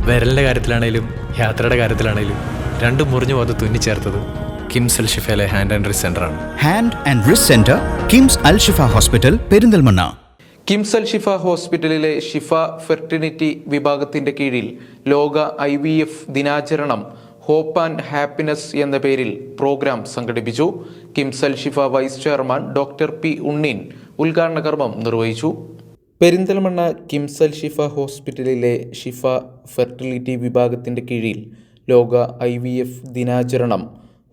വിരലിൻ്റെ കാര്യത്തിലാണേലും യാത്രയുടെ കാര്യത്തിലാണേലും രണ്ടും മുറിഞ്ഞു പോകാതെ തുന്നിച്ചേർത്തത് കിംസ് അൽ ഷിഫയിലെ ഹാൻഡ് ആൻഡ് റിസ്റ്റ് സെൻ്ററാണ്. Hand and wrist centre, KIMS Al Shifa hospital, Perinthalmanna. KIMS Al Shifa ഹോസ്പിറ്റലിലെ ഷിഫ ഫെർട്ടിലിറ്റി വിഭാഗത്തിന്റെ കീഴിൽ ലോക IVF ദിനാചരണം ഹോപ്പ് ആൻഡ് ഹാപ്പിനെസ് എന്ന പേരിൽ പ്രോഗ്രാം സംഘടിപ്പിച്ചു. KIMS Al Shifa vice chairman doctor P. Unneen ഉദ്ഘാടന കർമ്മം നിർവഹിച്ചു. പെരിന്തൽമണ്ണ കിംസ് അൽ ഷിഫ ഹോസ്പിറ്റലിലെ ഷിഫ ഫെർട്ടിലിറ്റി വിഭാഗത്തിന്റെ കീഴിൽ ലോക IVF ദിനാചരണം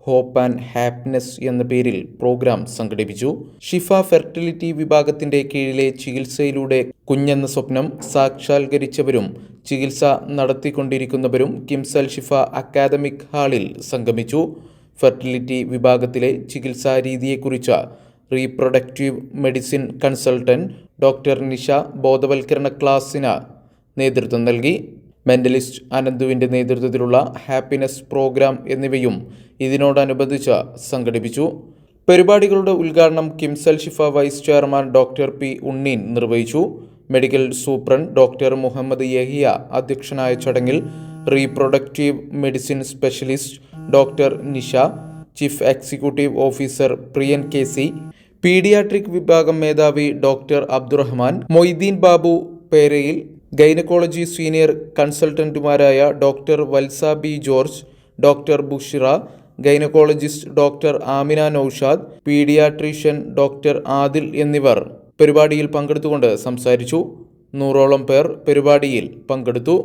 ഹോപ്പ് ആൻഡ് ഹാപ്പിനെസ് എന്ന പേരിൽ പ്രോഗ്രാം സംഘടിപ്പിച്ചു. ഷിഫ ഫെർട്ടിലിറ്റി വിഭാഗത്തിന്റെ കീഴിലെ ചികിത്സയിലൂടെ കുഞ്ഞെന്ന സ്വപ്നം സാക്ഷാത്കരിച്ചവരും ചികിത്സ നടത്തിക്കൊണ്ടിരിക്കുന്നവരും കിംസ് അൽ ഷിഫ അക്കാദമിക് ഹാളിൽ സംഗമിച്ചു. ഫെർട്ടിലിറ്റി വിഭാഗത്തിലെ ചികിത്സാ രീതിയെക്കുറിച്ച് reproductive medicine consultant doctor Nisha ബോധവൽക്കരണ ക്ലാസ്സിന് നേതൃത്വം നൽകി. മെൻ്റലിസ്റ്റ് അനന്തുവിൻ്റെ നേതൃത്വത്തിലുള്ള ഹാപ്പിനെസ് പ്രോഗ്രാം എന്നിവയും ഇതിനോടനുബന്ധിച്ച് സംഘടിപ്പിച്ചു. പരിപാടികളുടെ ഉദ്ഘാടനം KIMS Al Shifa vice chairman doctor P. Unneen നിർവഹിച്ചു. Medical superintendent doctor Muhammad Yahiya അധ്യക്ഷനായ ചടങ്ങിൽ reproductive medicine specialist doctor Nisha, chief executive officer Priyan KC, paediatric വിഭാഗം മേധാവി doctor Abdurahman, Moideen Babu Perayil, gynaecology senior കൺസൾട്ടന്റുമാരായ doctor Valsa B. George, doctor Bushira, gynaecologist doctor Amina Noushad, paediatrician doctor Adil എന്നിവർ പരിപാടിയിൽ പങ്കെടുത്തുകൊണ്ട് സംസാരിച്ചു. 100ഓളം പേർ പരിപാടിയിൽ പങ്കെടുത്തു.